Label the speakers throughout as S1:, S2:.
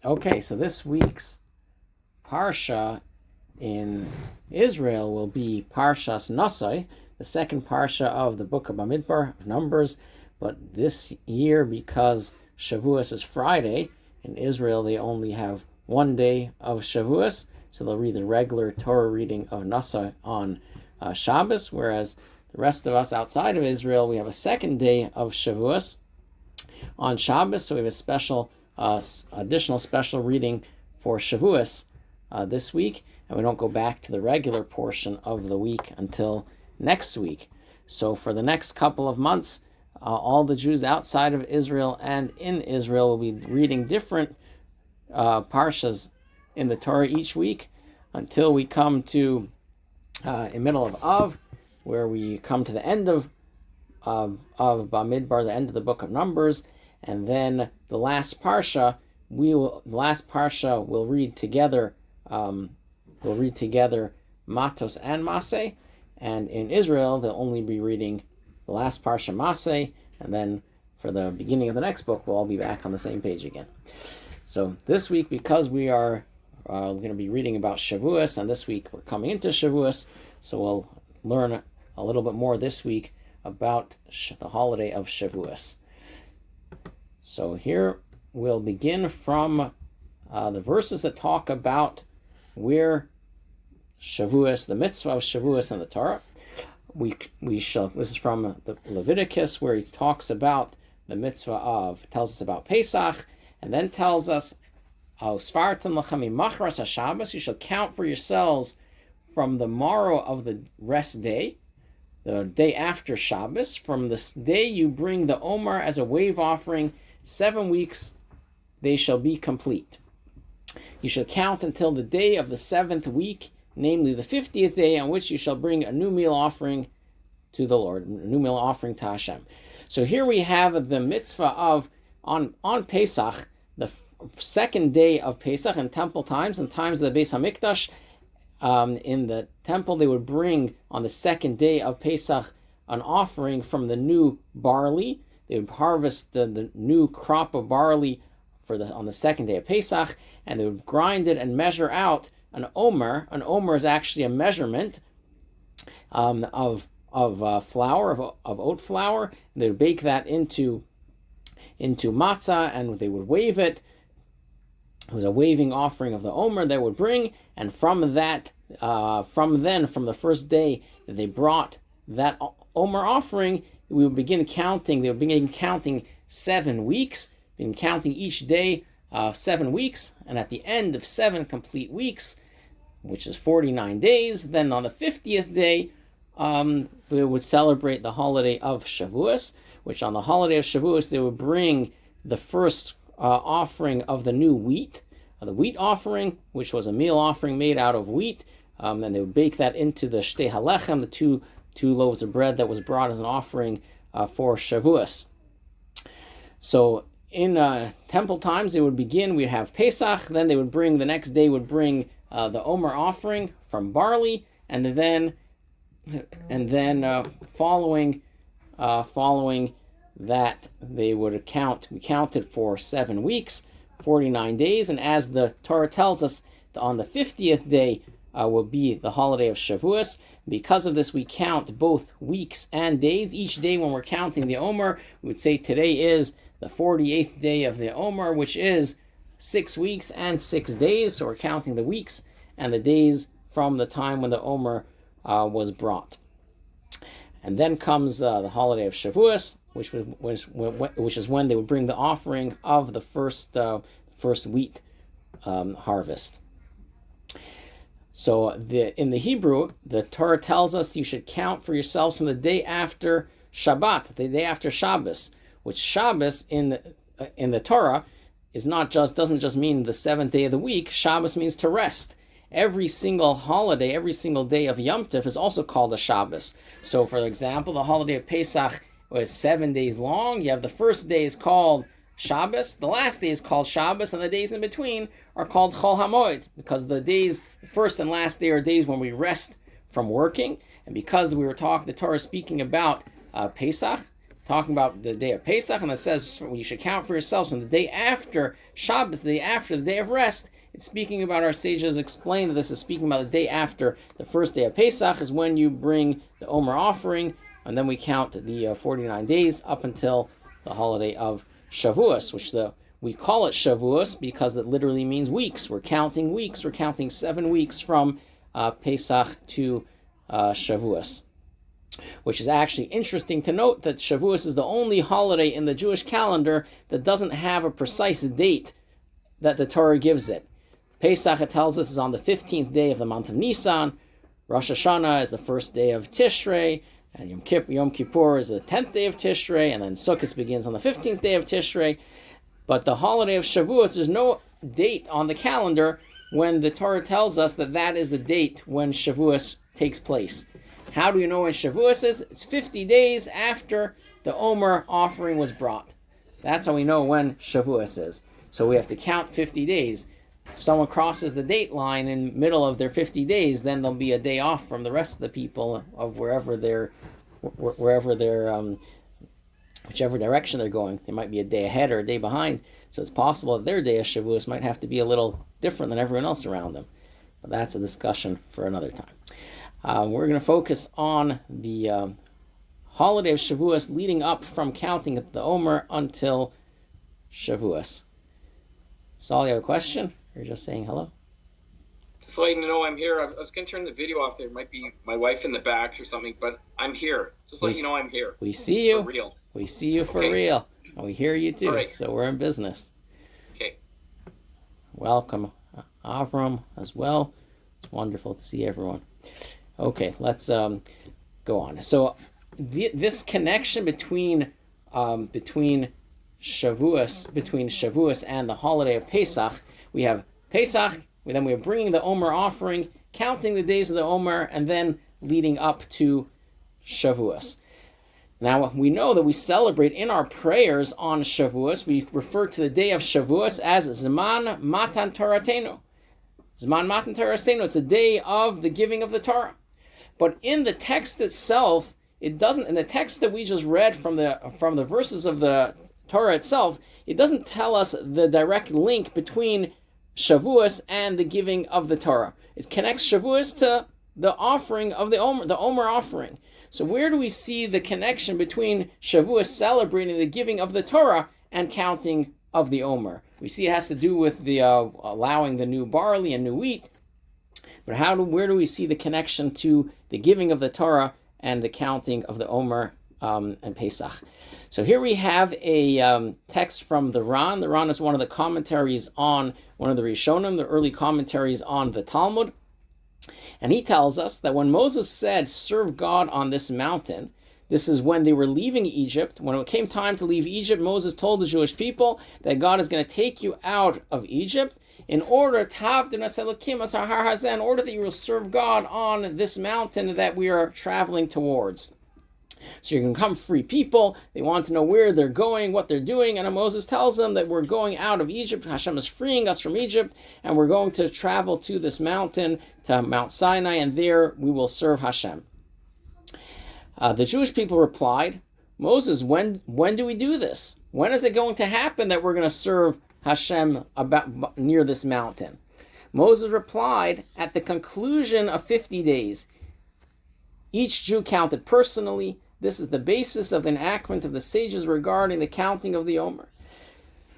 S1: Okay, so this week's Parsha in Israel will be Parshas Nosai, the second Parsha of the book of Bamidbar, of Numbers. But this year, because Shavuos is Friday, in Israel they only have one day of Shavuos, so they'll read the regular Torah reading of Nosai on Shabbos, whereas the rest of us outside of Israel, we have a second day of Shavuos on Shabbos, so we have a special additional special reading for Shavuos this week, and we don't go back to the regular portion of the week until next week. So for the next couple of months, all the Jews outside of Israel and in Israel will be reading different parshas in the Torah each week until we come to in middle of Av, where we come to the end of Bamidbar, the end of the book of Numbers. And then the last parsha, we'll read together. We'll read together Matos and Maseh, and in Israel they'll only be reading the last parsha Maseh, and then for the beginning of the next book we'll all be back on the same page again. So this week, because we are going to be reading about Shavuos, and this week we're coming into Shavuos, so we'll learn a little bit more this week about the holiday of Shavuos. So here we'll begin from the verses that talk about where Shavuos, the mitzvah of Shavuos in the Torah. This is from the Leviticus, where he talks about the mitzvah of, tells us about Pesach, and then tells us, Svartim lachem machras haShabbos, you shall count for yourselves from the morrow of the rest day, the day after Shabbos. From this day you bring the Omer as a wave offering. 7 weeks they shall be complete. You shall count until the day of the 7th week, namely the 50th day, on which you shall bring a new meal offering to the Lord, a new meal offering to Hashem. So here we have the mitzvah of, on Pesach, the second day of Pesach in temple times, in times of the Beis HaMikdash, in the temple they would bring on the second day of Pesach an offering from the new barley. They would harvest the new crop of barley on the second day of Pesach, and they would grind it and measure out an omer. An omer is actually a measurement of flour, of oat flour. And they would bake that into matzah, and they would wave it. It was a waving offering of the omer they would bring, and from that, from the first day that they brought that omer offering, we would begin counting. They would begin counting 7 weeks, begin counting each day 7 weeks, and at the end of 7 complete weeks, which is 49 days, then on the 50th day, they would celebrate the holiday of Shavuos, which on the holiday of Shavuos, they would bring the first offering of the new wheat, the wheat offering, which was a meal offering made out of wheat, and they would bake that into the shtei halechem, the two loaves of bread that was brought as an offering for Shavuos. So in temple times, they would begin, we'd have Pesach, then they would bring, the next day would bring the Omer offering from barley, and then following that, they would we counted for 7 weeks, 49 days, and as the Torah tells us, on the 50th day will be the holiday of Shavuos. Because of this, we count both weeks and days. Each day when we're counting the Omer, we would say today is the 48th day of the Omer, which is 6 weeks and 6 days. So we're counting the weeks and the days from the time when the Omer was brought. And then comes the holiday of Shavuos, which is when they would bring the offering of the first wheat harvest. So in the Hebrew, the Torah tells us you should count for yourselves from the day after Shabbat, the day after Shabbos, which Shabbos in the Torah doesn't just mean the 7th day of the week. Shabbos means to rest. Every single holiday, every single day of Yom Tov is also called a Shabbos. So for example, the holiday of Pesach was 7 days long. You have the first day is called Shabbos, the last day is called Shabbos, and the days in between are called Chol HaMoed, because the days, first and last day, are days when we rest from working. And because the Torah is speaking about Pesach, talking about the day of Pesach, and it says you should count for yourselves from the day after Shabbos, the day after the day of rest. It's speaking about, our sages explain that this is speaking about the day after the first day of Pesach is when you bring the Omer offering, and then we count the 49 days up until the holiday of Shavuos, which we call it Shavuos because it literally means weeks. We're counting weeks. We're counting 7 weeks from Pesach to Shavuos, which is actually interesting to note that Shavuos is the only holiday in the Jewish calendar that doesn't have a precise date that the Torah gives it. Pesach, it tells us, is on the 15th day of the month of Nisan. Rosh Hashanah is the first day of Tishrei, and Yom Kippur is the 10th day of Tishrei, and then Sukkot begins on the 15th day of Tishrei. But the holiday of Shavuos, there's no date on the calendar when the Torah tells us that that is the date when Shavuos takes place. How do you know when Shavuos is? It's 50 days after the Omer offering was brought. That's how we know when Shavuos is. So we have to count 50 days. If someone crosses the date line in the middle of their 50 days, then there'll be a day off from the rest of the people of whichever direction they're going. They might be a day ahead or a day behind. So it's possible that their day of Shavuos might have to be a little different than everyone else around them. But that's a discussion for another time. We're going to focus on the holiday of Shavuos leading up from counting the Omer until Shavuos. Saul, you have a question? Or just saying hello?
S2: Just letting you know I'm here. I was going to turn the video off. There might be my wife in the back or something, but I'm here. Just letting you know I'm here.
S1: We see you.
S2: For real.
S1: We see you for real. And we hear you too.
S2: Right.
S1: So we're in business.
S2: Okay.
S1: Welcome, Avram, as well. It's wonderful to see everyone. Okay, let's go on. So this connection between Shavuos and the holiday of Pesach, we have Pesach, then we're bringing the Omer offering, counting the days of the Omer, and then leading up to Shavuos. Now, we know that we celebrate in our prayers on Shavuos, we refer to the day of Shavuos as Zman Matan Toratenu. Zman Matan Toratenu, it's the day of the giving of the Torah. But in the text itself, it doesn't, in the text that we just read from the verses of the Torah itself, it doesn't tell us the direct link between Shavuos and the giving of the Torah. It connects Shavuos to the offering of the Omer offering. So where do we see the connection between Shavuos celebrating the giving of the Torah and counting of the Omer? We see it has to do with the allowing the new barley and new wheat. But where do we see the connection to the giving of the Torah and the counting of the Omer and Pesach? So here we have a text from the Ran. The Ran is one of the commentaries on one of the Rishonim, the early commentaries on the Talmud. And he tells us that when Moses said, serve God on this mountain, this is when they were leaving Egypt. When it came time to leave Egypt, Moses told the Jewish people that God is going to take you out of Egypt in order that you will serve God on this mountain that we are traveling towards. So you can come free people. They want to know where they're going, what they're doing. And Moses tells them that we're going out of Egypt. Hashem is freeing us from Egypt. And we're going to travel to this mountain, to Mount Sinai. And there we will serve Hashem. The Jewish people replied, Moses, when do we do this? When is it going to happen that we're going to serve Hashem near this mountain? Moses replied, at the conclusion of 50 days. Each Jew counted personally. This is the basis of the enactment of the sages regarding the counting of the Omer.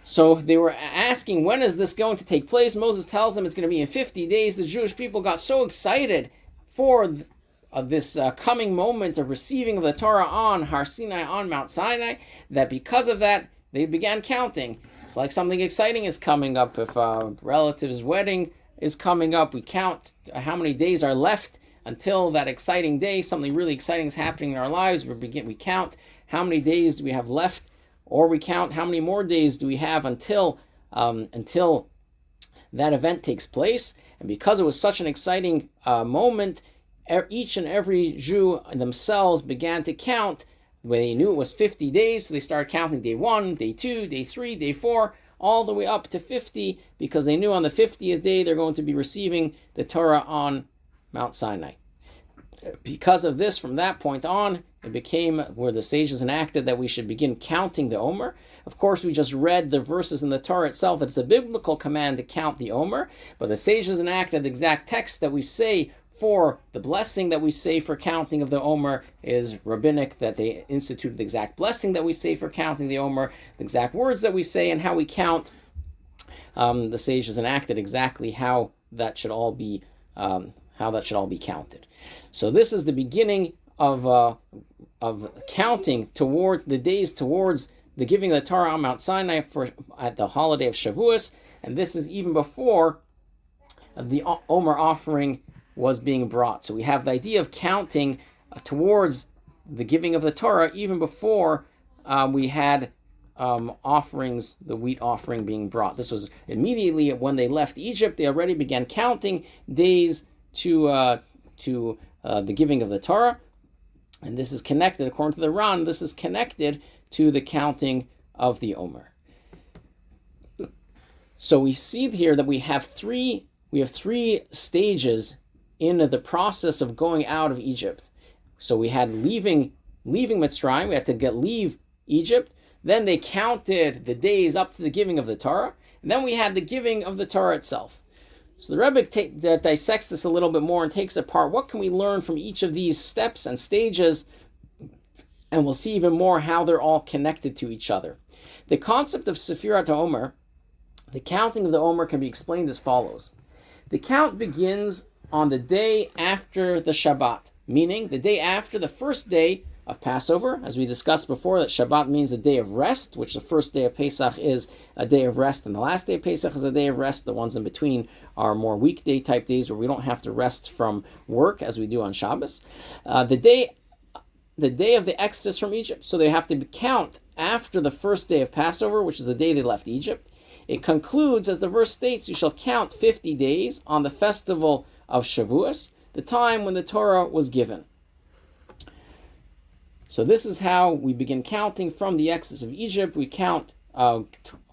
S1: So they were asking, when is this going to take place? Moses tells them it's going to be in 50 days. The Jewish people got so excited for this coming moment of receiving of the Torah on Har Sinai, on Mount Sinai, that because of that, they began counting. It's like something exciting is coming up. If a relative's wedding is coming up, we count how many days are left until that exciting day. Something really exciting is happening in our lives. We count how many days do we have left, or we count how many more days do we have until that event takes place. And because it was such an exciting moment, each and every Jew themselves began to count. When they knew it was 50 days, so they started counting day 1, day 2, day 3, day 4, all the way up to 50, because they knew on the 50th day they're going to be receiving the Torah on Mount Sinai. Because of this, from that point on, it became where the sages enacted that we should begin counting the Omer. Of course, we just read the verses in the Torah itself. It's a biblical command to count the Omer, but the sages enacted the exact text that we say for the blessing that we say for counting of the Omer is rabbinic, that they instituted the exact blessing that we say for counting the Omer, the exact words that we say, and how we count. The sages enacted exactly how that should all be counted. So this is the beginning of counting toward the days towards the giving of the Torah on Mount Sinai at the holiday of Shavuos, and this is even before the Omer offering was being brought. So we have the idea of counting towards the giving of the Torah even before we had offerings, the wheat offering being brought. This was immediately when they left Egypt. They already began counting days to the giving of the Torah, and this is connected, according to the Ran, this is connected to the counting of the Omer. So we see here that we have three stages in the process of going out of Egypt. So we had leaving Mitzrayim, we had to leave Egypt. Then they counted the days up to the giving of the Torah, and then we had the giving of the Torah itself. So the Rebbe dissects this a little bit more and takes apart what can we learn from each of these steps and stages, and we'll see even more how they're all connected to each other. The concept of Sefirat HaOmer, the counting of the Omer, can be explained as follows. The count begins on the day after the Shabbat, meaning the day after the first day of Passover. As we discussed before, that Shabbat means a day of rest, which the first day of Pesach is a day of rest, and the last day of Pesach is a day of rest. The ones in between are more weekday type days where we don't have to rest from work as we do on Shabbos. The day of the Exodus from Egypt. So they have to count after the first day of Passover, which is the day they left Egypt. It concludes, as the verse states, you shall count 50 days on the festival of Shavuos, the time when the Torah was given. So this is how we begin counting from the Exodus of Egypt. We count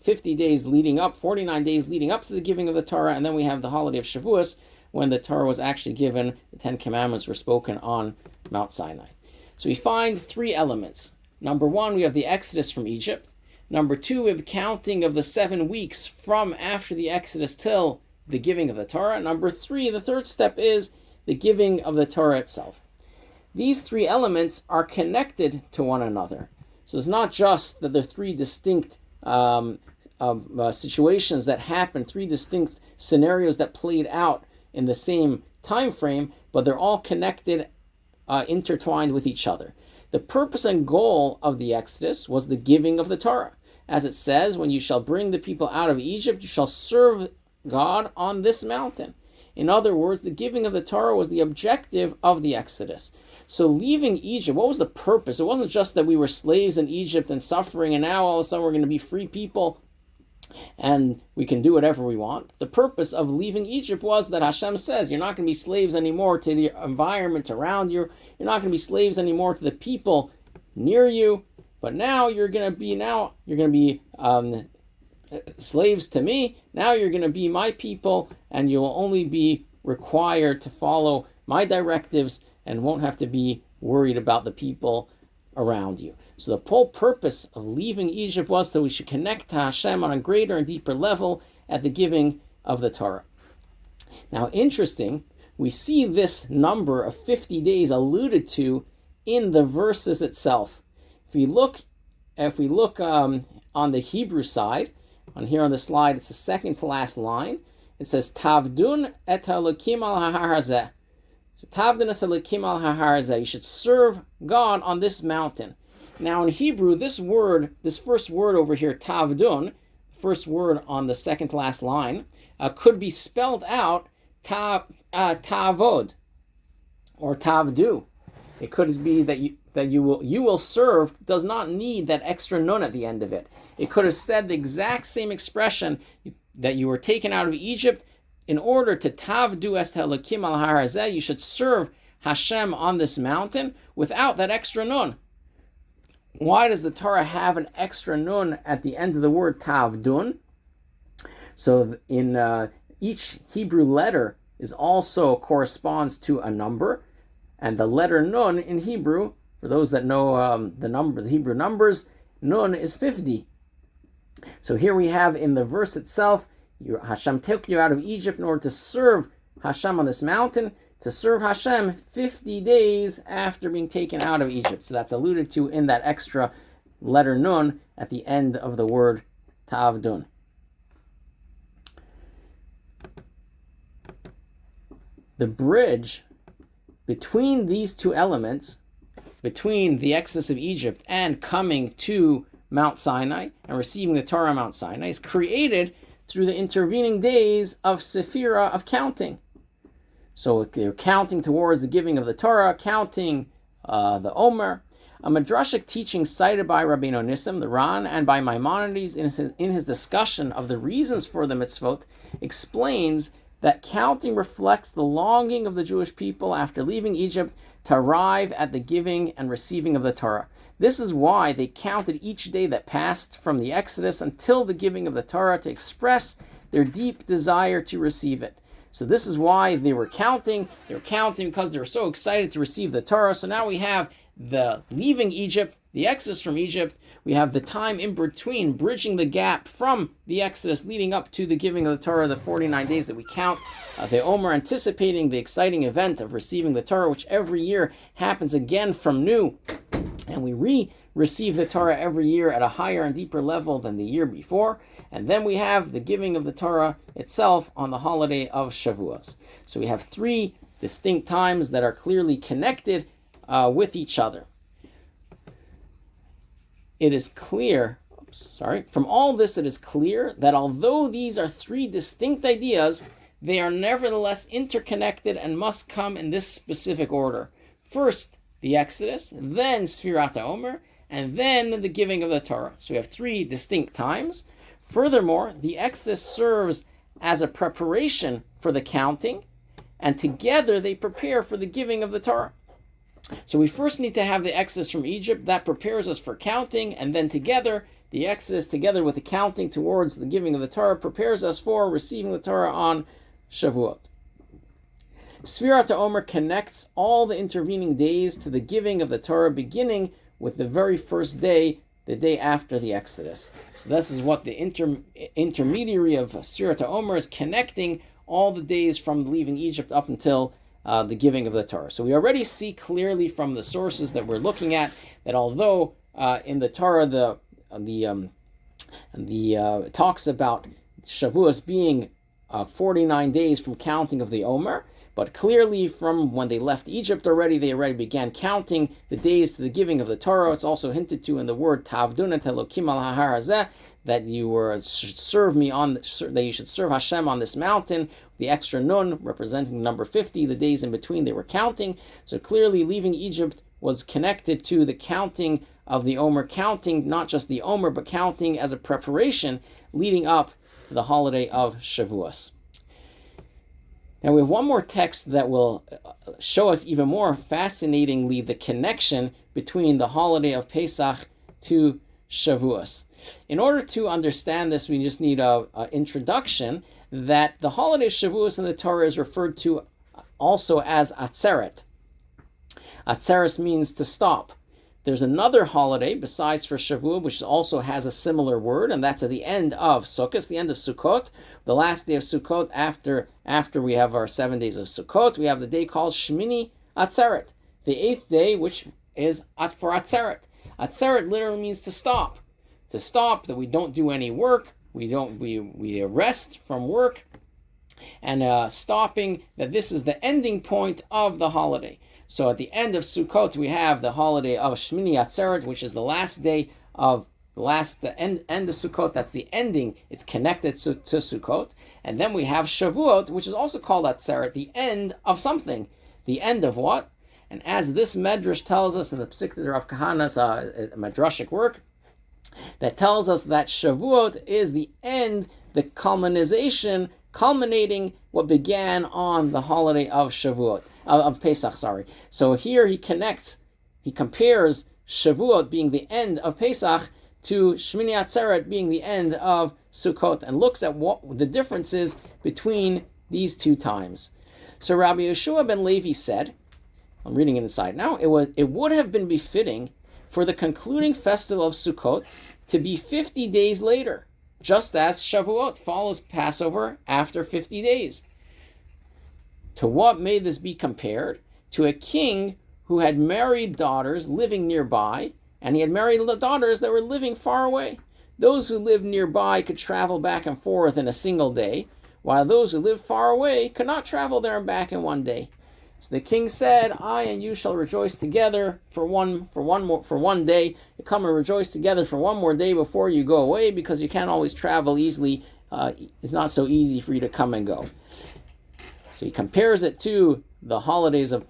S1: 50 days leading up, 49 days leading up to the giving of the Torah, and then we have the holiday of Shavuos, when the Torah was actually given, the Ten Commandments were spoken on Mount Sinai. So we find three elements. Number one, we have the Exodus from Egypt. Number two, we have counting of the 7 weeks from after the Exodus till the giving of the Torah. Number three, the third step is the giving of the Torah itself. These three elements are connected to one another. So it's not just that they're three distinct situations that happen, three distinct scenarios that played out in the same time frame, but they're all connected, intertwined with each other. The purpose and goal of the Exodus was the giving of the Torah. As it says, when you shall bring the people out of Egypt, you shall serve God on this mountain. In other words, the giving of the Torah was the objective of the Exodus. So leaving Egypt, what was the purpose? It wasn't just that we were slaves in Egypt and suffering, and now all of a sudden we're going to be free people and we can do whatever we want. The purpose of leaving Egypt was that Hashem says you're not going to be slaves anymore to the environment around you. You're not going to be slaves anymore to the people near you. But now you're going to be slaves to me. Now you're going to be my people, and you will only be required to follow my directives and won't have to be worried about the people around you. So the whole purpose of leaving Egypt was that we should connect to Hashem on a greater and deeper level at the giving of the Torah. Now, interesting, we see this number of 50 days alluded to in the verses itself. If we look on the Hebrew side, on here on the slide, it's the second to last line. It says, Tavdun et Elokim al hahar hazeh. So Tavdun es Elokim al hahar hazeh. You should serve God on this mountain. Now in Hebrew, this first word over here, Tavdun, first word on the second to last line, could be spelled out Tavod or Tavdu. It could be that you will serve does not need that extra nun at the end of it. It could have said the exact same expression that you were taken out of Egypt in order to Tavdu es Elokim al har hazeh. You should serve Hashem on this mountain without that extra nun. Why does the Torah have an extra nun at the end of the word Tavdun? So in each Hebrew letter is also corresponds to a number, and the letter nun in Hebrew, For those that know the Hebrew numbers, Nun is 50. So here we have in the verse itself, Hashem took you out of Egypt in order to serve Hashem on this mountain, to serve Hashem 50 days after being taken out of Egypt. So that's alluded to in that extra letter Nun at the end of the word Ta'avdun. The bridge between these two elements, between the exodus of Egypt and coming to Mount Sinai and receiving the Torah on Mount Sinai, is created through the intervening days of Sephirah, of counting. So they're counting towards the giving of the Torah, counting the Omer. A midrashic teaching cited by Rabbeinu Nissim, the Ran, and by Maimonides in his discussion of the reasons for the mitzvot explains that counting reflects the longing of the Jewish people after leaving Egypt to arrive at the giving and receiving of the Torah. This is why they counted each day that passed from the Exodus until the giving of the Torah to express their deep desire to receive it. So this is why they were counting. They were counting because they were so excited to receive the Torah. So now we have the leaving Egypt, the Exodus from Egypt. We have the time in between, bridging the gap from the Exodus leading up to the giving of the Torah, the 49 days that we count. The Omer, anticipating the exciting event of receiving the Torah, which every year happens again from new. And we receive the Torah every year at a higher and deeper level than the year before. And then we have the giving of the Torah itself on the holiday of Shavuos. So we have three distinct times that are clearly connected with each other. It is clear, from all this it is clear that although these are three distinct ideas, they are nevertheless interconnected and must come in this specific order. First, the Exodus, then Sfirat HaOmer, and then the giving of the Torah. So we have three distinct times. Furthermore, the Exodus serves as a preparation for the counting, and together they prepare for the giving of the Torah. So we first need to have the Exodus from Egypt. That prepares us for counting, and then together, the Exodus together with the counting towards the giving of the Torah prepares us for receiving the Torah on Shavuot. Sfirat HaOmer connects all the intervening days to the giving of the Torah, beginning with the very first day, the day after the Exodus. So this is what the intermediary of Sfirat HaOmer is, connecting all the days from leaving Egypt up until the giving of the Torah. So we already see clearly from the sources that we're looking at that although in the Torah the talks about Shavuos being 49 days from counting of the Omer, but clearly from when they left Egypt they already began counting the days to the giving of the Torah. It's also hinted to in the word Tavdun Elokim al Har Hazeh, that you should serve me that you should serve Hashem on this mountain. The extra nun representing the number 50, the days in between they were counting. So clearly leaving Egypt was connected to the counting of the Omer, counting not just the Omer, but counting as a preparation leading up to the holiday of Shavuos. Now we have one more text that will show us even more fascinatingly the connection between the holiday of Pesach to Shavuos. In order to understand this, we just need an introduction that the holiday of Shavuos in the Torah is referred to also as Atzeret. Atzeret means to stop. There's another holiday besides for Shavuot, which also has a similar word, and that's at the end of Sukkot, the end of Sukkot, the last day of Sukkot. After we have our 7 days of Sukkot, we have the day called Shmini Atzeret, the 8th day, which is for Atzeret. Atzeret literally means to stop. To stop, that we don't do any work, we rest from work, and stopping, that this is the ending point of the holiday. So at the end of Sukkot, we have the holiday of Shmini Atzeret, which is the last day of the end of Sukkot. That's the ending. It's connected to Sukkot. And then we have Shavuot, which is also called Atzeret, the end of something. The end of what? And as this Medrash tells us in the Psikta of Kahana's Medrashic work, that tells us that Shavuot is the end, the culminating what began on the holiday of Shavuot, of Pesach, So here he compares Shavuot being the end of Pesach to Shmini Atzeret being the end of Sukkot, and looks at what the difference is between these two times. So Rabbi Yeshua ben Levi said I'm reading it inside now. It would have been befitting for the concluding festival of Sukkot to be 50 days later, just as Shavuot follows Passover after 50 days. To what may this be compared? To a king who had married daughters living nearby, and he had married daughters that were living far away. Those who lived nearby could travel back and forth in a single day, while those who lived far away could not travel there and back in one day. So the king said, I and you shall rejoice together for one day. You come and rejoice together for one more day before you go away, because you can't always travel easily. It's not so easy for you to come and go. So he compares it to the holidays of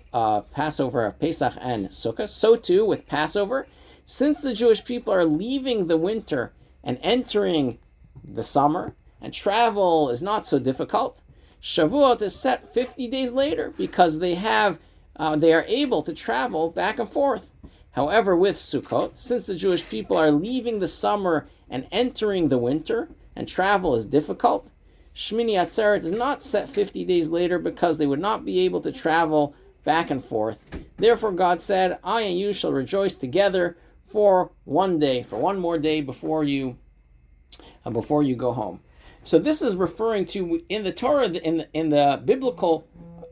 S1: Passover, Pesach, and Sukkot. So too with Passover, since the Jewish people are leaving the winter and entering the summer, and travel is not so difficult, Shavuot is set 50 days later because they are able to travel back and forth. However, with Sukkot, since the Jewish people are leaving the summer and entering the winter, and travel is difficult, Shmini Atzeret is not set 50 days later because they would not be able to travel back and forth. Therefore, God said, I and you shall rejoice together for one day, for one more day before you go home. So this is referring to in the Torah, in the biblical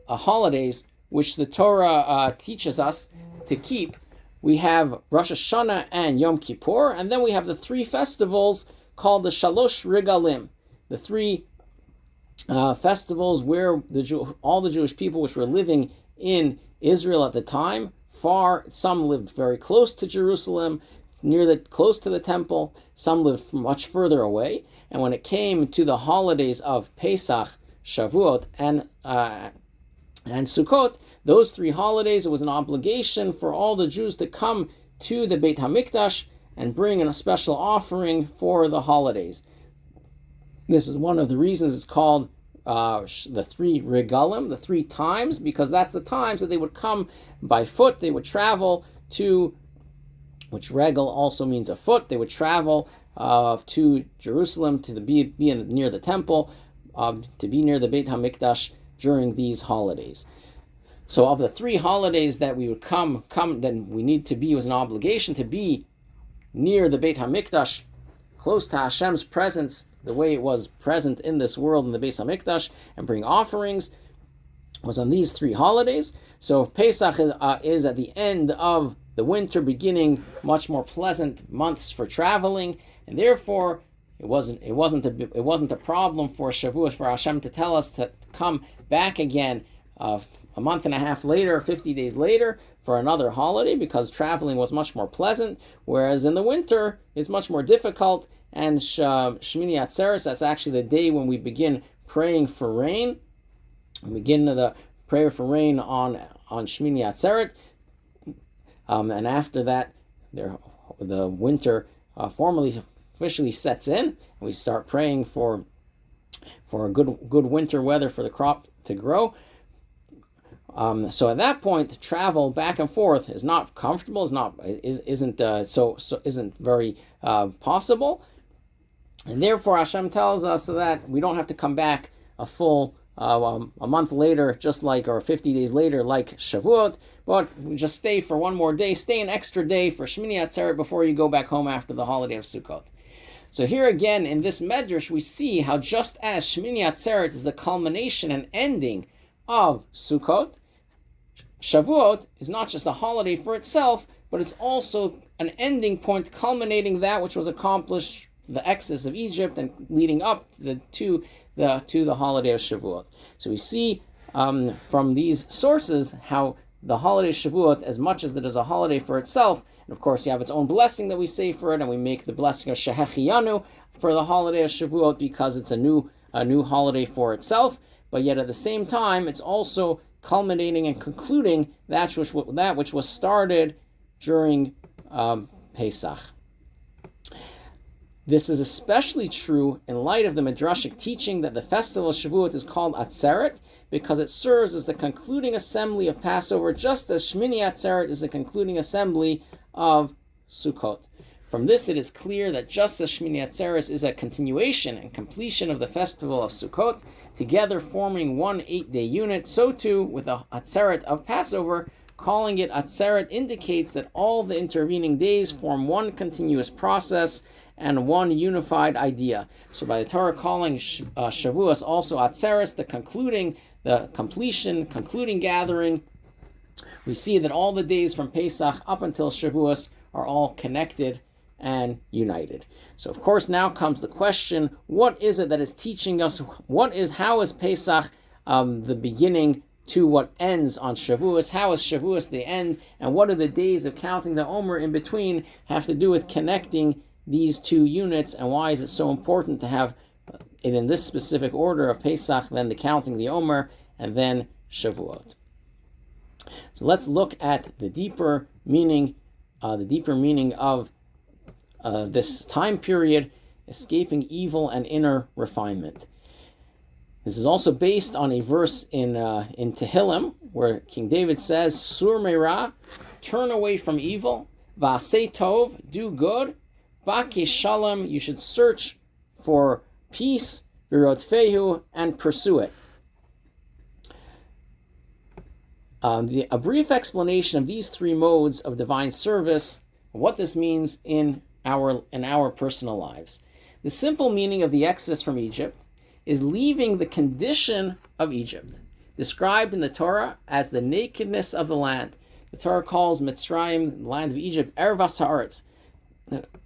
S1: holidays, which the Torah teaches us to keep. We have Rosh Hashanah and Yom Kippur, and then we have the three festivals called the Shalosh Regalim, the three festivals where all the Jewish people which were living in Israel at the time, some lived very close to Jerusalem, close to the temple, some lived much further away. And when it came to the holidays of Pesach, Shavuot, and Sukkot, those three holidays, it was an obligation for all the Jews to come to the Beit HaMikdash and bring in a special offering for the holidays. This is one of the reasons it's called the three regalim, the 3 times, because that's the times that they would come by foot. They would travel to, which regal also means a foot. They would travel to Jerusalem to be near the temple, to be near the Beit HaMikdash during these holidays. So of the 3 holidays that we would come, then we need to be, it was an obligation to be near the Beit HaMikdash, close to Hashem's presence, the way it was present in this world in the Beit HaMikdash, and bring offerings, was on these 3 holidays. So Pesach is at the end of the winter, beginning much more pleasant months for traveling, and therefore it wasn't a problem for Shavuos, for Hashem to tell us to come back again a month and a half later, 50 days later, for another holiday, because traveling was much more pleasant, whereas in the winter it's much more difficult. And Shmini Atzeres, that's actually the day when we begin praying for rain. We begin the prayer for rain on Shmini Atzeret, and after that, the winter officially sets in, and we start praying for a good winter weather for the crop to grow. So at that point, travel back and forth is not comfortable, isn't very possible, and therefore Hashem tells us that we don't have to come back a full a month later, or 50 days later, like Shavuot, but we just stay for one more day, stay an extra day for Shmini Atzeret before you go back home after the holiday of Sukkot. So here again, in this Medrash, we see how just as Shmini Atzeret is the culmination and ending of Sukkot, Shavuot is not just a holiday for itself, but it's also an ending point, culminating that which was accomplished, the exodus of Egypt, and leading up to the holiday of Shavuot. So we see from these sources how the holiday of Shavuot, as much as it is a holiday for itself, and of course you have its own blessing that we say for it, and we make the blessing of Shehechiyanu for the holiday of Shavuot because it's a new holiday for itself, but yet at the same time it's also culminating and concluding that which was started during Pesach. This is especially true in light of the Midrashic teaching that the festival of Shavuot is called Atzeret because it serves as the concluding assembly of Passover, just as Shmini Atzeret is the concluding assembly of Sukkot. From this it is clear that just as Shmini Atzeret is a continuation and completion of the festival of Sukkot, together forming one 8-day unit, so too with the Atzeret of Passover, calling it Atzeret indicates that all the intervening days form one continuous process and one unified idea. So by the Torah calling Shavuos also Atzeres, the concluding gathering, we see that all the days from Pesach up until Shavuos are all connected and united. So of course now comes the question, what is it that is teaching us? How is Pesach the beginning to what ends on Shavuos? How is Shavuos the end? And what are the days of counting the Omer in between have to do with connecting these two units? And why is it so important to have it in this specific order of Pesach, then the counting the Omer, and then Shavuot? So let's look at the deeper meaning of this time period, escaping evil and inner refinement. This is also based on a verse in Tehillim, where King David says, Sur Meira, turn away from evil, Va'asei Tov, do good, Ba'kei Shalom, you should search for peace, V'rodfehu, and pursue it. A brief explanation of these three modes of divine service, what this means in our personal lives. The simple meaning of the Exodus from Egypt is leaving the condition of Egypt, described in the Torah as the nakedness of the land. The Torah calls Mitzrayim, the land of Egypt, Ervas Haaretz,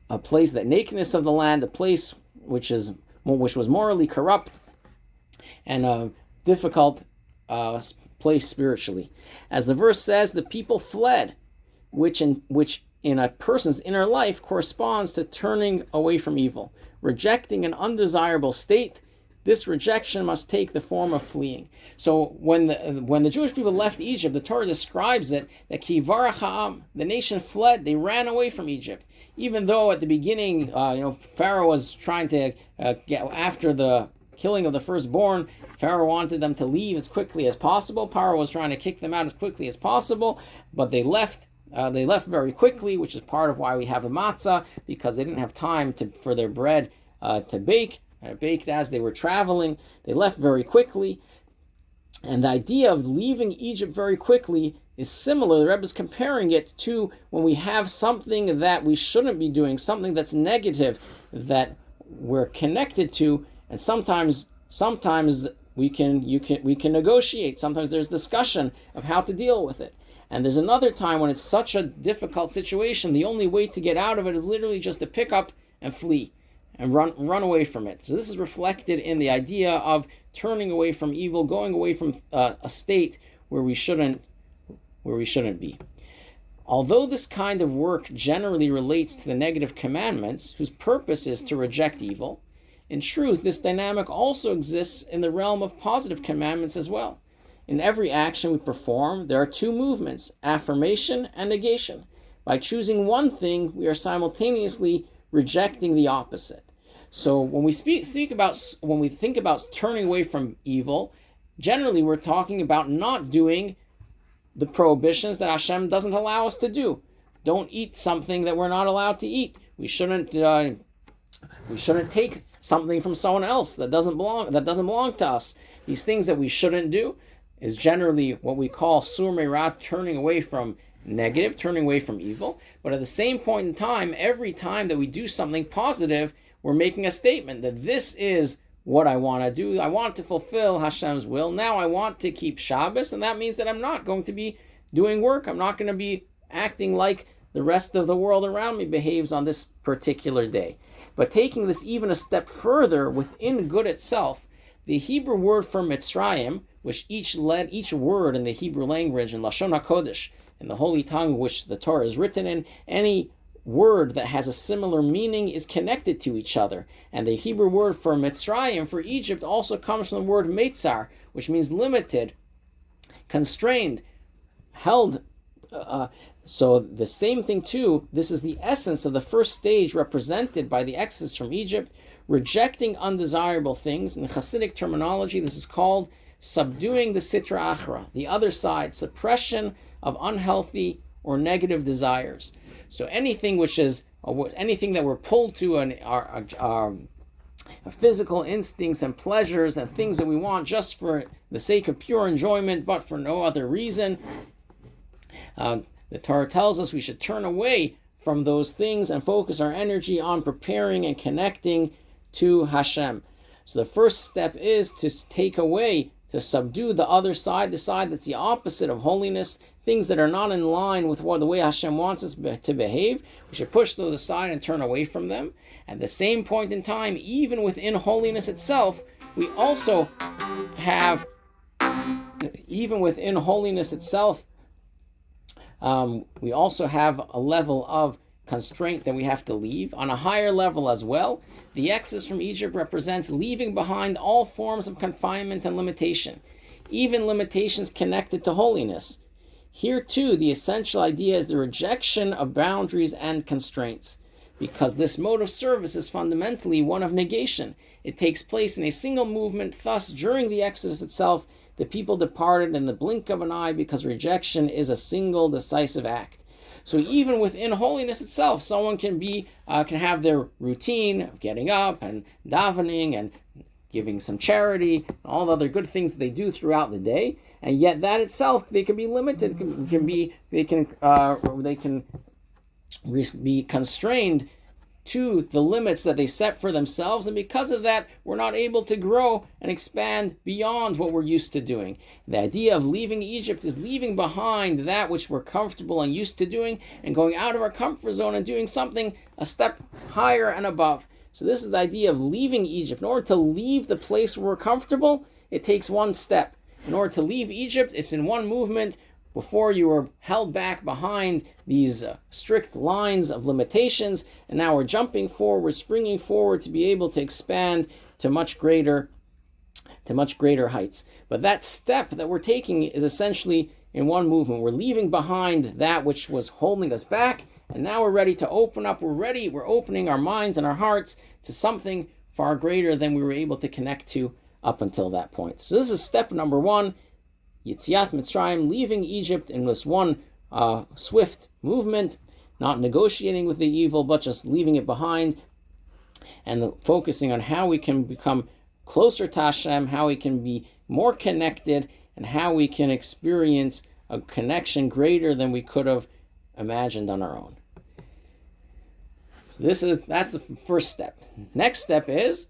S1: a place, that nakedness of the land, a place which was morally corrupt and a difficult place spiritually. As the verse says, the people fled, which in a person's inner life corresponds to turning away from evil, rejecting an undesirable state. This rejection must take the form of fleeing. So when the Jewish people left Egypt, the Torah describes it that ki varach ha'am, the nation fled, they ran away from Egypt. Even though at the beginning, Pharaoh was trying to get after the killing of the firstborn, Pharaoh wanted them to leave as quickly as possible. Pharaoh was trying to kick them out as quickly as possible, but they left. They left very quickly, which is part of why we have a matzah, because they didn't have time for their bread to bake. Baked as they were traveling. They left very quickly. And the idea of leaving Egypt very quickly is similar. The Rebbe is comparing it to when we have something that we shouldn't be doing, something that's negative that we're connected to, and sometimes we can negotiate. Sometimes there's discussion of how to deal with it. And there's another time when it's such a difficult situation, the only way to get out of it is literally just to pick up and flee and run away from it. So this is reflected in the idea of turning away from evil, going away from a state where we shouldn't be. Although this kind of work generally relates to the negative commandments, whose purpose is to reject evil, in truth, this dynamic also exists in the realm of positive commandments as well. In every action we perform, there are two movements, affirmation and negation. By choosing one thing, we are simultaneously rejecting the opposite. So when we think about turning away from evil, generally we're talking about not doing the prohibitions that Hashem doesn't allow us to do. Don't eat something that we're not allowed to eat. We shouldn't take something from someone else that doesn't belong to us. These things that we shouldn't do is generally what we call sur meira, turning away from negative, turning away from evil. But at the same point in time, every time that we do something positive, we're making a statement that this is what I want to do. I want to fulfill Hashem's will. Now I want to keep Shabbos, and that means that I'm not going to be doing work. I'm not going to be acting like the rest of the world around me behaves on this particular day. But taking this even a step further within good itself, the Hebrew word for Mitzrayim, which each word in the Hebrew language, in Lashon HaKodesh, in the holy tongue which the Torah is written in, any word that has a similar meaning is connected to each other. And the Hebrew word for Mitzrayim, for Egypt, also comes from the word Meitzar, which means limited, constrained, held. So the same thing too, this is the essence of the first stage represented by the Exodus from Egypt, rejecting undesirable things. In Hasidic terminology, this is called subduing the sitra achra, the other side, suppression of unhealthy or negative desires. So anything that we're pulled to, and our physical instincts and pleasures and things that we want just for the sake of pure enjoyment, but for no other reason, The Torah tells us we should turn away from those things and focus our energy on preparing and connecting to Hashem. So the first step is to take away, to subdue the other side, the side that's the opposite of holiness, things that are not in line with the way Hashem wants us to behave. We should push those aside and turn away from them. At the same point in time, even within holiness itself, we also have, even within holiness itself, we also have a level of constraint that we have to leave. On a higher level as well, the exodus from Egypt represents leaving behind all forms of confinement and limitation, even limitations connected to holiness. Here too, the essential idea is the rejection of boundaries and constraints, because this mode of service is fundamentally one of negation. It takes place in a single movement. Thus, during the exodus itself, the people departed in the blink of an eye, because rejection is a single decisive act. So even within holiness itself, someone can have their routine of getting up and davening and giving some charity, and all the other good things that they do throughout the day, and yet that itself, they can be limited. They can be constrained to the limits that they set for themselves, and because of that, we're not able to grow and expand beyond what we're used to doing. The idea of leaving Egypt is leaving behind that which we're comfortable and used to doing, and going out of our comfort zone and doing something a step higher and above. So this is the idea of leaving Egypt. In order to leave the place where we're comfortable, it takes one step. In order to leave Egypt, it's in one movement. Before, you were held back behind these strict lines of limitations, and now we're jumping forward, we're springing forward to be able to expand to much greater heights. But that step that we're taking is essentially in one movement. We're leaving behind that which was holding us back, and now we're ready to open up. We're opening our minds and our hearts to something far greater than we were able to connect to up until that point. So this is step number one. Yetziat Mitzrayim, leaving Egypt in this one swift movement, not negotiating with the evil, but just leaving it behind, and focusing on how we can become closer to Hashem, how we can be more connected, and how we can experience a connection greater than we could have imagined on our own. So that's the first step. Next step is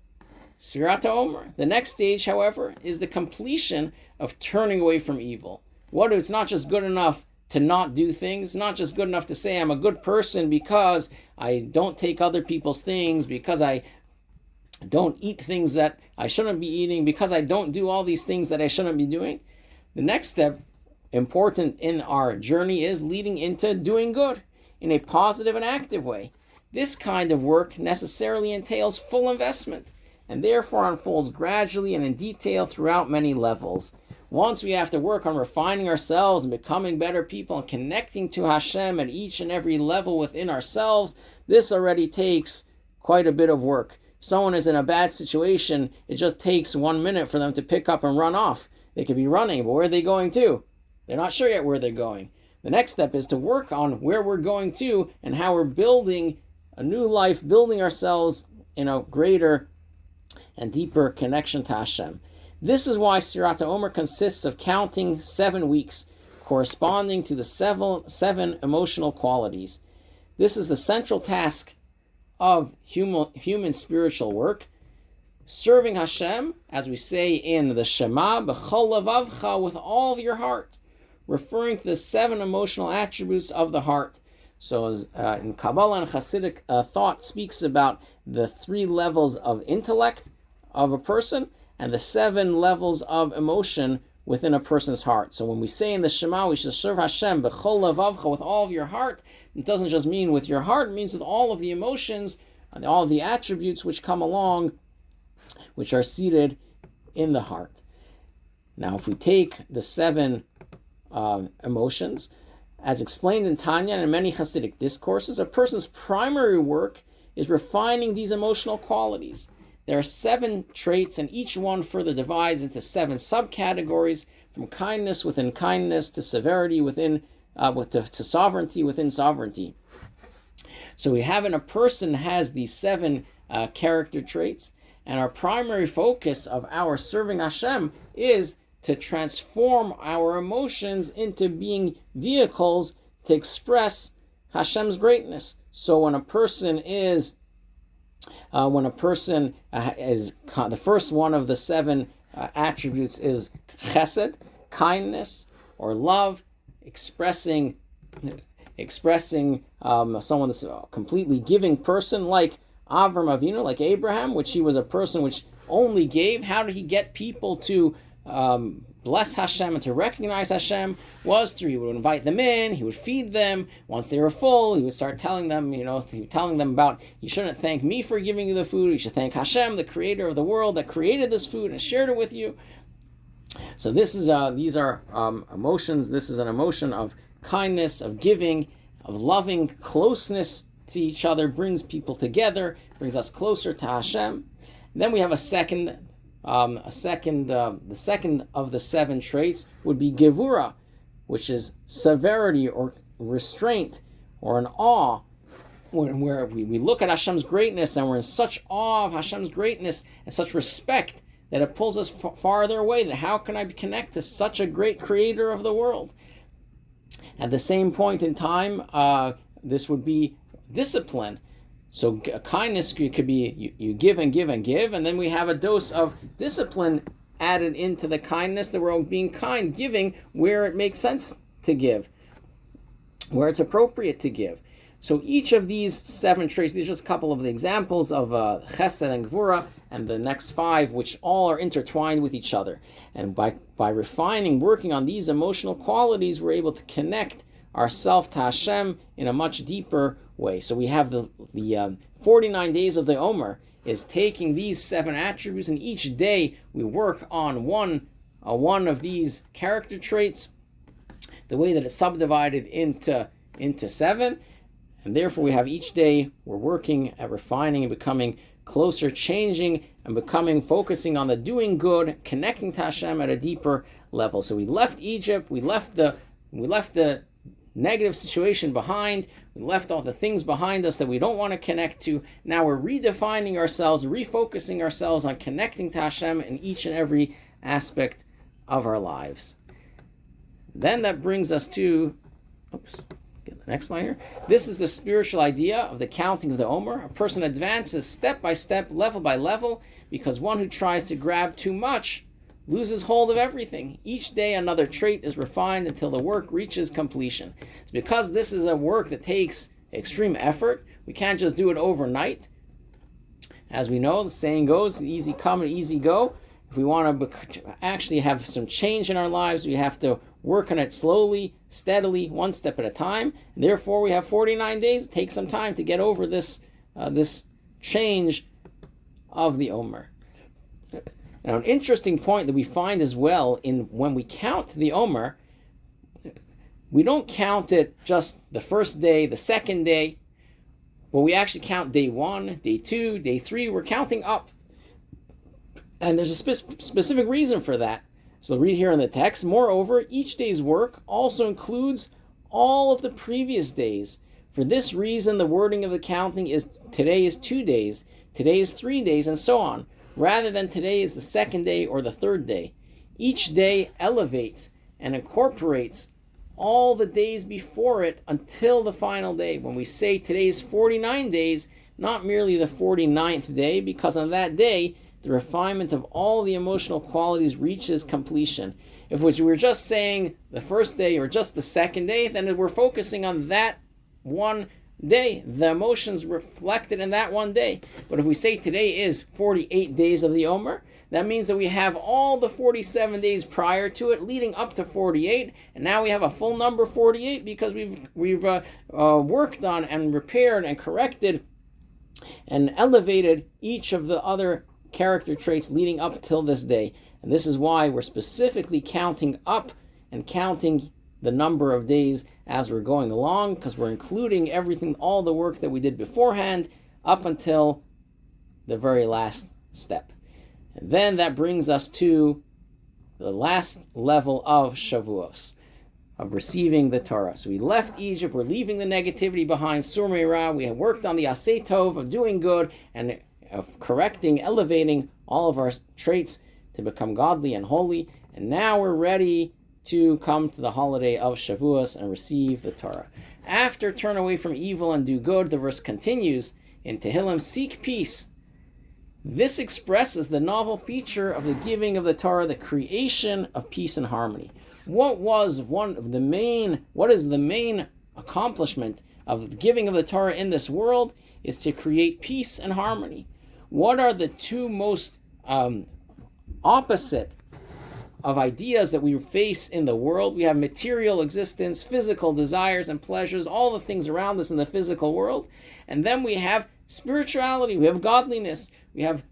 S1: Sfirat HaOmer. The next stage, however, is the completion of turning away from evil. It's not just good enough to not do things, not just good enough to say I'm a good person because I don't take other people's things, because I don't eat things that I shouldn't be eating, because I don't do all these things that I shouldn't be doing. The next step, important in our journey, is leading into doing good in a positive and active way. This kind of work necessarily entails full investment, and therefore unfolds gradually and in detail throughout many levels. Once we have to work on refining ourselves and becoming better people and connecting to Hashem at each and every level within ourselves, this already takes quite a bit of work. If someone is in a bad situation, it just takes 1 minute for them to pick up and run off. They could be running, but where are they going to? They're not sure yet where they're going. The next step is to work on where we're going to and how we're building a new life, building ourselves in a greater and deeper connection to Hashem. This is why Sfirat HaOmer consists of counting 7 weeks, corresponding to the seven emotional qualities. This is the central task of human spiritual work. Serving Hashem, as we say in the Shema, b'chol levavcha, with all of your heart, referring to the 7 emotional attributes of the heart. So in Kabbalah and Hasidic thought speaks about the 3 levels of intellect of a person and the 7 levels of emotion within a person's heart. So when we say in the Shema, we should serve Hashem b'chol levavcha, with all of your heart, it doesn't just mean with your heart, it means with all of the emotions and all of the attributes which come along, which are seated in the heart. Now, if we take the 7 emotions, as explained in Tanya and in many Hasidic discourses, a person's primary work is refining these emotional qualities. There are 7 traits, and each one further divides into 7 subcategories, from kindness within kindness to severity within, to sovereignty within sovereignty. So we have a person has these 7 character traits, and our primary focus of our serving Hashem is to transform our emotions into being vehicles to express Hashem's greatness. So when a person is the first one of the 7 attributes is chesed, kindness or love, expressing someone that's a completely giving person, like Avram Avinu, like Abraham, which he was a person which only gave. How did he get people to bless Hashem and to recognize Hashem? Was through, he would invite them in, he would feed them. Once they were full, he would start telling them, telling them about, you shouldn't thank me for giving you the food, you should thank Hashem, the creator of the world that created this food and shared it with you. So these are emotions. This is an emotion of kindness, of giving, of loving, closeness to each other, brings people together, brings us closer to Hashem. And then we have the second of the 7 traits would be gevura, which is severity or restraint or an awe, where we look at Hashem's greatness and we're in such awe of Hashem's greatness and such respect that it pulls us farther away. That how can I connect to such a great creator of the world? At the same point in time, this would be discipline. So kindness could be you give and give and give, and then we have a dose of discipline added into the kindness, that we're being kind, giving where it makes sense to give, where it's appropriate to give. So each of these 7 traits, these are just a couple of the examples of chesed and gvura, and the next 5, which all are intertwined with each other. And by refining, working on these emotional qualities, we're able to connect ourselves to Hashem in a much deeper way. So we have the 49 days of the Omer is taking these 7 attributes, and each day we work on one of these character traits, the way that it's subdivided into 7. And therefore we have each day we're working at refining and becoming closer, changing and focusing on the doing good, connecting to Hashem at a deeper level. So we left Egypt, we left the negative situation behind, we left all the things behind us that we don't want to connect to. Now we're redefining ourselves, refocusing ourselves on connecting to Hashem in each and every aspect of our lives. Then that brings us to, get the next slide here. This is the spiritual idea of the counting of the Omer. A person advances step by step, level by level, because one who tries to grab too much loses hold of everything. Each day another trait is refined until the work reaches completion. It's because this is a work that takes extreme effort. We can't just do it overnight. As we know, the saying goes, easy come and easy go. If we want to actually have some change in our lives, we have to work on it slowly, steadily, one step at a time. And therefore, we have 49 days. It takes some time to get over this change of the Omer. Now, an interesting point that we find as well when we count the Omer, we don't count it just the first day, the second day, but we actually count day 1, day 2, day 3. We're counting up. And there's a specific reason for that. So read here in the text. Moreover, each day's work also includes all of the previous days. For this reason, the wording of the counting is today is 2 days, today is 3 days, and so on, rather than today is the second day or the third day. Each day elevates and incorporates all the days before it until the final day. When we say today is 49 days, not merely the 49th day, because on that day, the refinement of all the emotional qualities reaches completion. If we were just saying the first day or just the second day, then we're focusing on that one day, the emotions reflected in that one day. But if we say today is 48 days of the Omer, that means that we have all the 47 days prior to it leading up to 48, and now we have a full number 48 because we've worked on and repaired and corrected and elevated each of the other character traits leading up till this day. And this is why we're specifically counting up and counting the number of days as we're going along, because we're including everything, all the work that we did beforehand up until the very last step. And then that brings us to the last level of Shavuos, of receiving the Torah. So we left Egypt, we're leaving the negativity behind, Sur Meirah, we have worked on the Aseh Tov of doing good and of correcting, elevating all of our traits to become godly and holy. And now we're ready to come to the holiday of Shavuos and receive the Torah. After turn away from evil and do good, the verse continues in Tehillim, seek peace. This expresses the novel feature of the giving of the Torah, the creation of peace and harmony. What is the main accomplishment of the giving of the Torah in this world is to create peace and harmony. What are the two most opposite of ideas that we face in the world? We have material existence, physical desires and pleasures, all the things around us in the physical world. And then we have spirituality, we have godliness, we have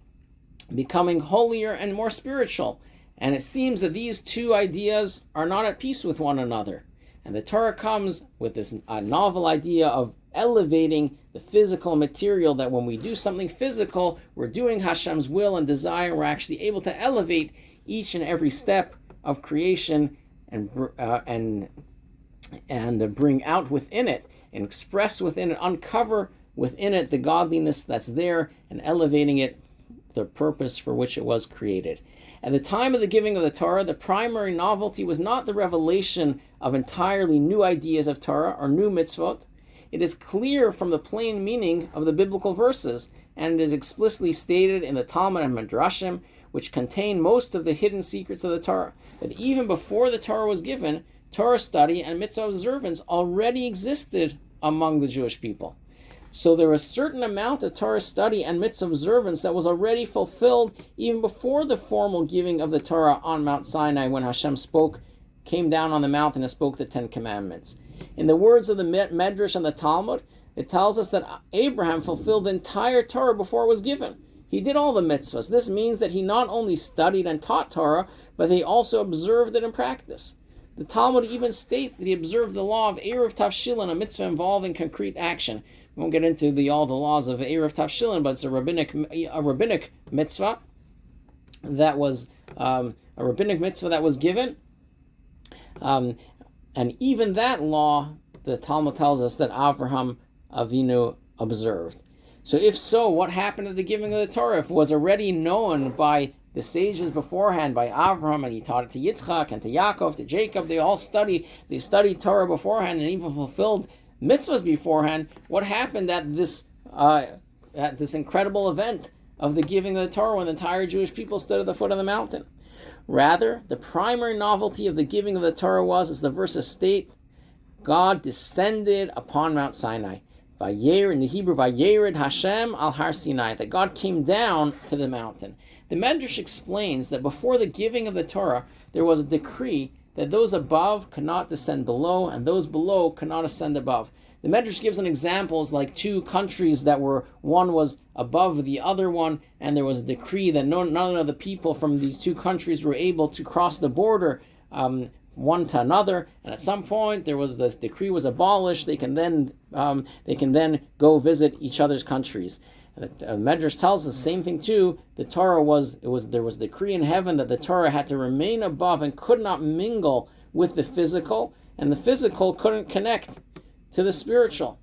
S1: becoming holier and more spiritual. And it seems that these two ideas are not at peace with one another. And the Torah comes with this novel idea of elevating the physical and material, that when we do something physical, we're doing Hashem's will and desire. We're actually able to elevate each and every step of creation and bring out within it and express within it, uncover within it the godliness that's there and elevating it, the purpose for which it was created. At the time of the giving of the Torah, the primary novelty was not the revelation of entirely new ideas of Torah or new mitzvot. It is clear from the plain meaning of the biblical verses, and it is explicitly stated in the Talmud and Midrashim, which contain most of the hidden secrets of the Torah, that even before the Torah was given, Torah study and mitzvah observance already existed among the Jewish people. So there was a certain amount of Torah study and mitzvah observance that was already fulfilled even before the formal giving of the Torah on Mount Sinai, when Hashem came down on the mountain and spoke the 10 Commandments. In the words of the Medrash and the Talmud, it tells us that Abraham fulfilled the entire Torah before it was given. He did all the mitzvahs. This means that he not only studied and taught Torah, but he also observed it in practice. The Talmud even states that he observed the law of Erev Tavshilin, a mitzvah involving concrete action. We won't get into all the laws of Erev Tavshilin, but it's a rabbinic mitzvah that was given. And even that law, the Talmud tells us that Avraham Avinu observed. So if so, what happened at the giving of the Torah? If it was already known by the sages beforehand, by Avraham, and he taught it to Yitzchak and to Yaakov, to Jacob, they studied Torah beforehand and even fulfilled mitzvahs beforehand. What happened at this incredible event of the giving of the Torah when the entire Jewish people stood at the foot of the mountain? Rather, the primary novelty of the giving of the Torah was, as the verses state, God descended upon Mount Sinai. In the Hebrew, Vayered Hashem al Har Sinai, that God came down to the mountain. The Medrash explains that before the giving of the Torah, there was a decree that those above could not descend below, and those below could not ascend above. The Medrash gives an examples like two countries that one was above the other one, and there was a decree that none of the people from these two countries were able to cross the border one to another. And at some point, the decree was abolished. They can then go visit each other's countries. Medrash tells us the same thing too. There was a decree in heaven that the Torah had to remain above and could not mingle with the physical, and the physical couldn't connect to the spiritual.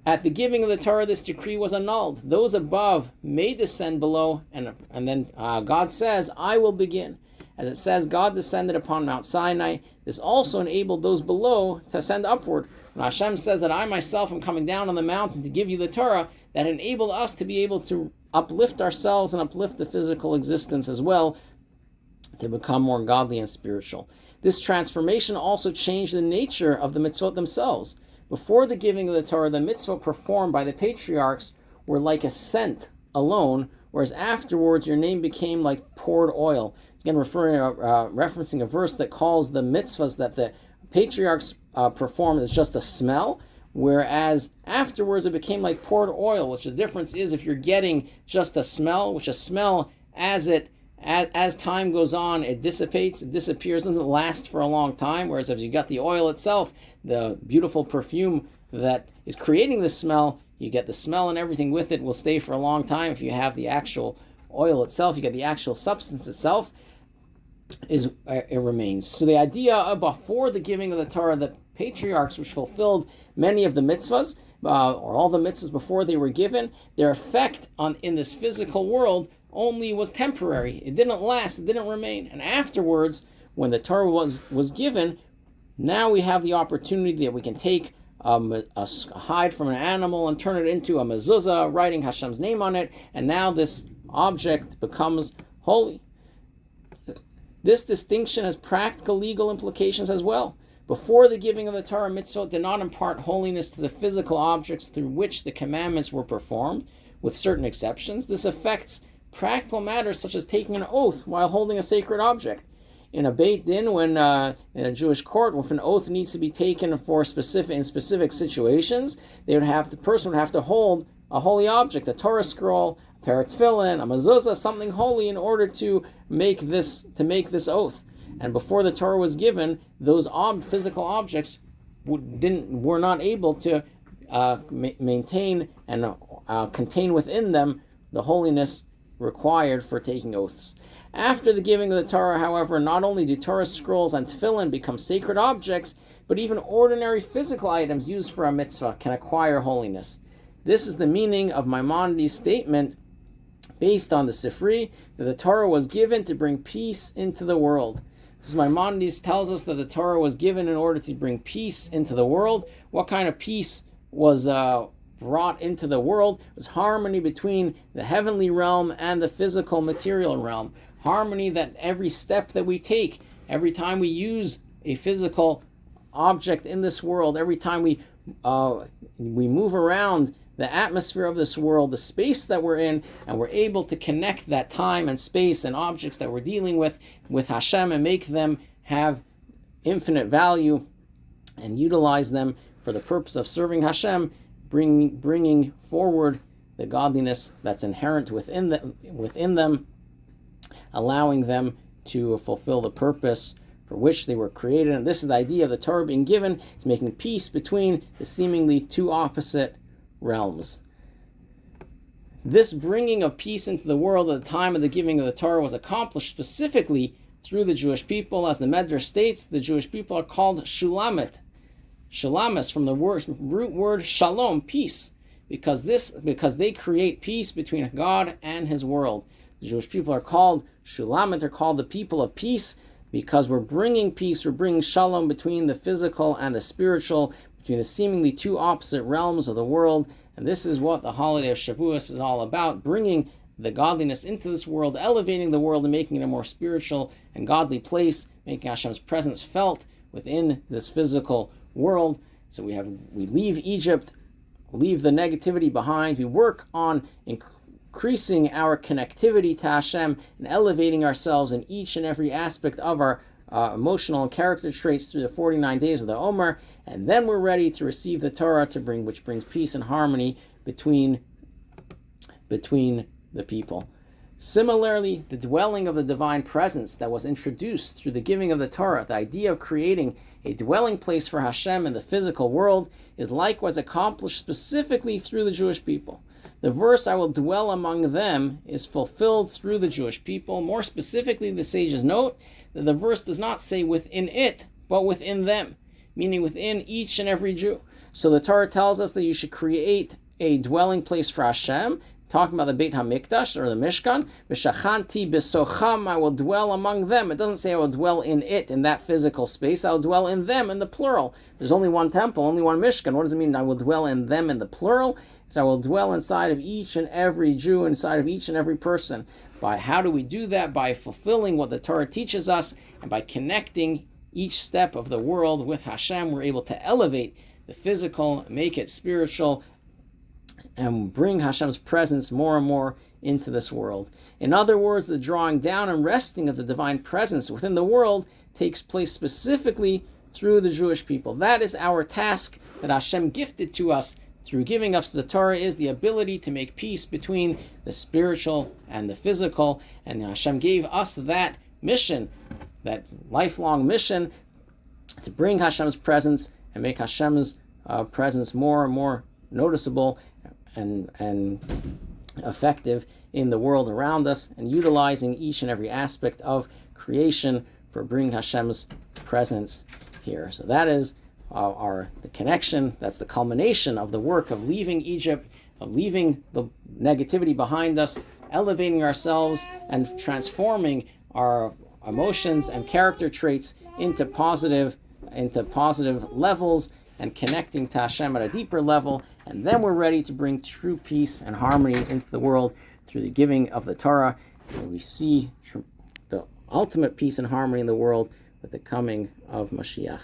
S1: At the giving of the Torah, this decree was annulled. Those above may descend below, and then God says, I will begin. As it says, God descended upon Mount Sinai. This also enabled those below to ascend upward. When Hashem says that I myself am coming down on the mountain to give you the Torah, that enabled us to be able to uplift ourselves and uplift the physical existence as well, to become more godly and spiritual. This transformation also changed the nature of the mitzvot themselves. Before the giving of the Torah, the mitzvot performed by the patriarchs were like a scent alone, whereas afterwards your name became like poured oil. Again, referencing a verse that calls the mitzvahs that the patriarchs performed as just a smell, whereas afterwards it became like poured oil, which the difference is if you're getting just a smell, which a smell as time goes on, it dissipates, it disappears, doesn't last for a long time, whereas if you got the oil itself, the beautiful perfume that is creating the smell, you get the smell and everything with it will stay for a long time. If you have the actual oil itself, you get the actual substance itself, it remains. So the idea of before the giving of the Torah, the patriarchs, which fulfilled many of the mitzvahs, or all the mitzvahs before they were given, their effect in this physical world only was temporary. It didn't last. It didn't remain. And afterwards, when the Torah was given, now we have the opportunity that we can take a hide from an animal and turn it into a mezuzah, writing Hashem's name on it, and now this object becomes holy. This distinction has practical legal implications as well. Before the giving of the Torah, mitzvot did not impart holiness to the physical objects through which the commandments were performed, with certain exceptions. This affects practical matters such as taking an oath while holding a sacred object. In a Beit Din, when in a Jewish court, if an oath needs to be taken in specific situations, the person would have to hold a holy object, a Torah scroll, a pair of tefillin, a mezuzah, something holy, in order to make this oath. And before the Torah was given, those physical objects were not able to maintain and contain within them the holiness required for taking oaths. After the giving of the Torah, however, not only do Torah scrolls and tefillin become sacred objects, but even ordinary physical items used for a mitzvah can acquire holiness. This is the meaning of Maimonides' statement, based on the Sifri, that the Torah was given to bring peace into the world. This is Maimonides tells us that the Torah was given in order to bring peace into the world. What kind of peace was brought into the world? It was harmony between the heavenly realm and the physical material realm. Harmony that every step that we take, every time we use a physical object in this world, every time we move around the atmosphere of this world, the space that we're in, and we're able to connect that time and space and objects that we're dealing with Hashem and make them have infinite value and utilize them for the purpose of serving Hashem, bringing forward the godliness that's inherent within them, allowing them to fulfill the purpose for which they were created. And this is the idea of the Torah being given. It's making peace between the seemingly two opposite realms. This bringing of peace into the world at the time of the giving of the Torah was accomplished specifically through the Jewish people. As the Medrash states, the Jewish people are called shulamet. Shalamis, from the root word shalom, peace, because they create peace between God and His world. The Jewish people are called shulamet, are called the people of peace, because we're bringing peace, we're bringing shalom between the physical and the spiritual, between the seemingly two opposite realms of the world. And this is what the holiday of Shavuos is all about, bringing the godliness into this world, elevating the world and making it a more spiritual and godly place, making Hashem's presence felt within this physical world. So we leave Egypt, leave the negativity behind, we work on increasing our connectivity to Hashem and elevating ourselves in each and every aspect of our emotional and character traits through the 49 days of the Omer, and then we're ready to receive the Torah which brings peace and harmony between the people. Similarly, the dwelling of the divine presence that was introduced through the giving of the Torah, the idea of creating a dwelling place for Hashem in the physical world, is likewise accomplished specifically through the Jewish people. The verse, "I will dwell among them," is fulfilled through the Jewish people. More specifically, the sages note that the verse does not say within it, but within them, meaning within each and every Jew. So the Torah tells us that you should create a dwelling place for Hashem, talking about the Beit HaMikdash, or the Mishkan. V'shachanti b'socham, I will dwell among them. It doesn't say I will dwell in it, in that physical space. I will dwell in them, in the plural. There's only one temple, only one Mishkan. What does it mean, I will dwell in them, in the plural? It's I will dwell inside of each and every Jew, inside of each and every person. By how do we do that? By fulfilling what the Torah teaches us, and by connecting each step of the world with Hashem, we're able to elevate the physical, make it spiritual, and bring Hashem's presence more and more into this world. In other words, the drawing down and resting of the divine presence within the world takes place specifically through the Jewish people. That is our task that Hashem gifted to us through giving us the Torah, is the ability to make peace between the spiritual and the physical. And Hashem gave us that mission, that lifelong mission, to bring Hashem's presence and make Hashem's presence more and more noticeable and effective in the world around us, and utilizing each and every aspect of creation for bringing Hashem's presence here. So that is the connection. That's the culmination of the work of leaving Egypt, of leaving the negativity behind us, elevating ourselves and transforming our emotions and character traits into positive levels and connecting to Hashem at a deeper level. And then we're ready to bring true peace and harmony into the world through the giving of the Torah. And we see the ultimate peace and harmony in the world with the coming of Mashiach.